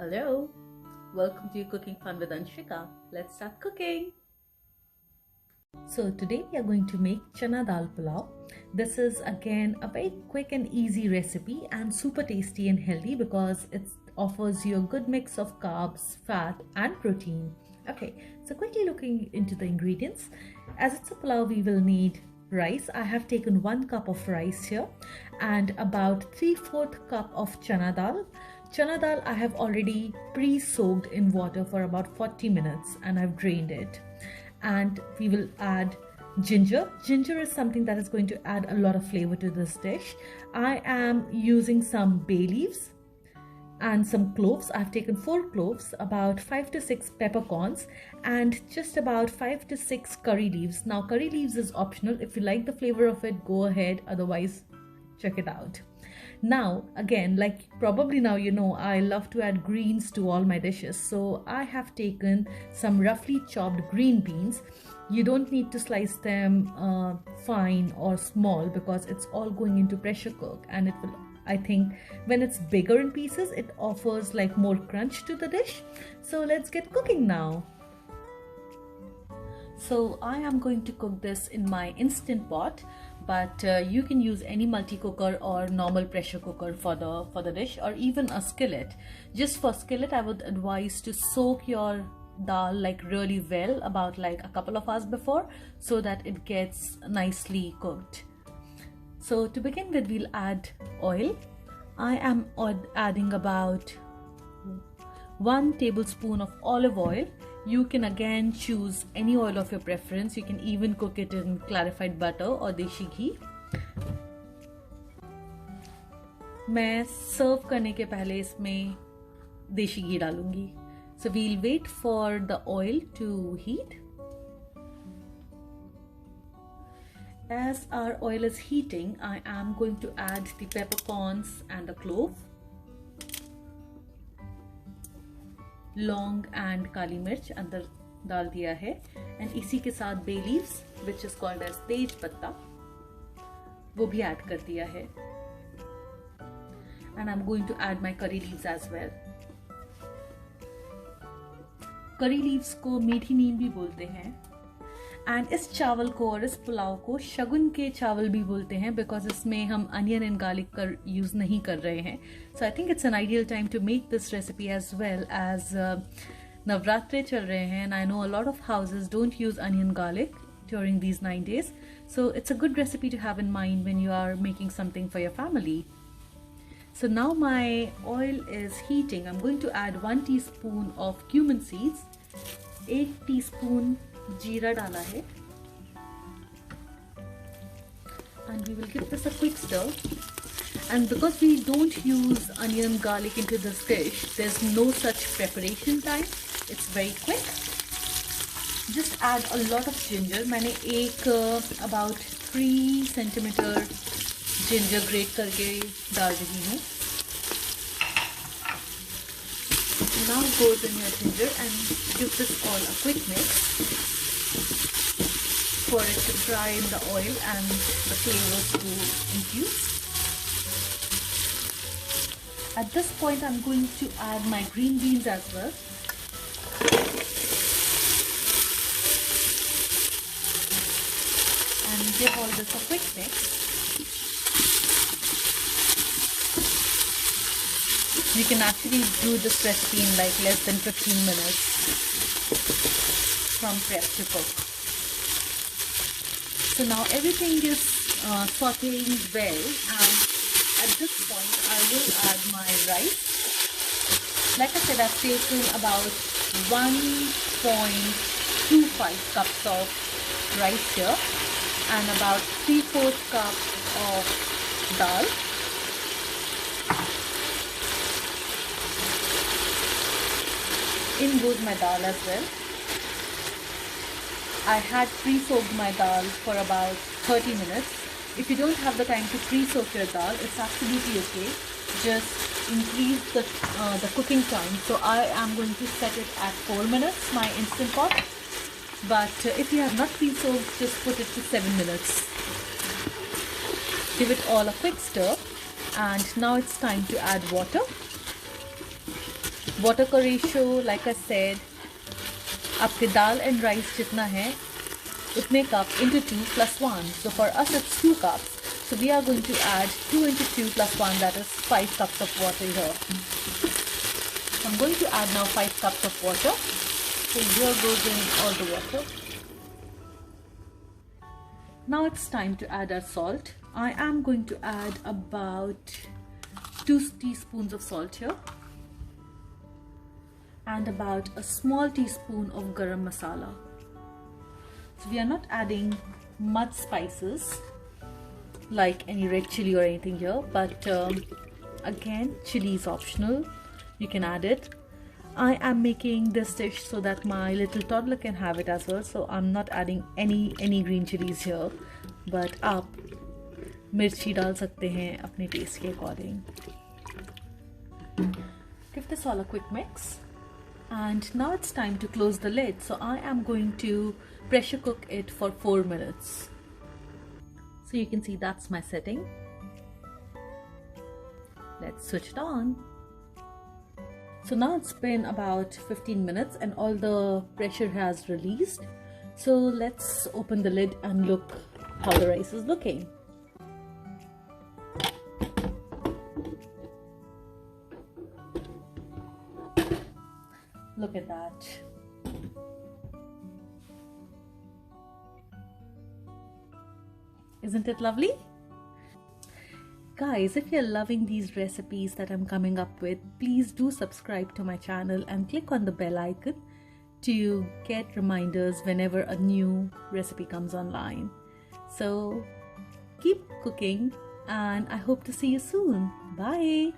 Hello, welcome to Cooking Fun with Anshika. Let's start cooking. So today we are going to make Chana Dal Pulao. This is again a very quick and easy recipe and super tasty and healthy because it offers you a good mix of carbs, fat and protein. Okay, so quickly looking into the ingredients. As it's a pulao, we will need rice. I have taken 1 cup of rice here and about 3/4 cup of chana dal. Chana dal I have already pre-soaked in water for about 40 minutes and I've drained it. And we will add ginger. Ginger is something that is going to add a lot of flavor to this dish. I am using some bay leaves and some cloves. I've taken 4 cloves, about 5 to 6 peppercorns and just about 5 to 6 curry leaves. Now curry leaves is optional. If you like the flavor of it, go ahead, otherwise check it out. Now again, like probably now you know, I love to add greens to all my dishes, so I have taken some roughly chopped green beans. You don't need to slice them fine or small because it's all going into pressure cook, and it will, I think when it's bigger in pieces, it offers like more crunch to the dish. So let's get cooking now. So I am going to cook this in my instant pot, but you can use any multi-cooker or normal pressure cooker for the dish, or even a skillet. Just for skillet, I would advise to soak your dal like really well, about like a couple of hours before, so that it gets nicely cooked. So to begin with, we'll add oil. I am adding about 1 tablespoon of olive oil. You can again choose any oil of your preference. You can even cook it in clarified butter or deshi ghee. मैं सर्व करने के पहले इसमें देशी घी डालूंगी. So we'll wait for the oil to heat. As our oil is heating, I am going to add the peppercorns and the clove, लौंग and काली मिर्च अंदर डाल दिया है, एंड इसी के साथ bay leaves which is called as tej patta, वो भी ऐड कर दिया है. And I am going to add my curry leaves as well. Curry leaves को मीठी नीम भी बोलते हैं, एंड इस चावल को और इस पुलाव को शगुन के चावल भी बोलते हैं बिकॉज इसमें हम अनियन एंड गार्लिक का यूज़ नहीं कर रहे हैं. So I think it's an ideal time to make this recipe as well as Navratre चल रहे हैं, and I know a lot of houses don't use onion garlic during these 9 days. So it's a good recipe to have in mind when you are making something for your family. So now my oil is heating. I'm going to add 1 teaspoon of cumin seeds, 1 teaspoon जीरा डाला है, and we will give this a quick stir. And because we don't use onion garlic into this dish, there's no such preparation time. It's very quick. Just add a lot of ginger. मैंने एक about 3 centimeter ginger grate करके डाल रही हूँ. Now goes in your ginger and give this all a quick mix for it to fry in the oil and the flavors to infuse. At this point, I'm going to add my green beans as well. And give all this a quick mix. You can actually do this recipe in like less than 15 minutes from prep to cook. So now everything is sauteing well, and at this point I will add my rice. Like I said, I've taken about 1.25 cups of rice here and about 3/4 cup of dal. In goes my dal as well. I had pre-soaked my dal for about 30 minutes. If you don't have the time to pre-soak your dal, it's absolutely okay. Just increase the cooking time. So I am going to set it at 4 minutes, my instant pot. But if you have not pre-soaked, just put it to 7 minutes. Give it all a quick stir, and now it's time to add water. Water का ratio, like I said, आपके दाल and rice जितना है उतने cup into 2 plus 1. So for us it's 2 cups. So we are going to add 2 into 2 plus 1, that is 5 cups of water here. So I'm going to add now 5 cups of water. So here goes in all the water. Now it's time to add our salt. I am going to add about 2 teaspoons of salt here. And about a small teaspoon of Garam Masala. So we are not adding much spices like any red chili or anything here, but again, chili is optional. You can add it. I am making this dish so that my little toddler can have it as well, so I'm not adding any green chilies here, but आप मिर्ची डाल सकते हैं अपने taste के according. Give this all a quick mix. And now it's time to close the lid. So I am going to pressure cook it for 4 minutes. So you can see that's my setting. Let's switch it on. So now it's been about 15 minutes and all the pressure has released. So let's open the lid and look how the rice is looking. Look at that. Isn't it lovely? Guys, if you're loving these recipes that I'm coming up with, please do subscribe to my channel and click on the bell icon to get reminders whenever a new recipe comes online. So keep cooking and I hope to see you soon. Bye.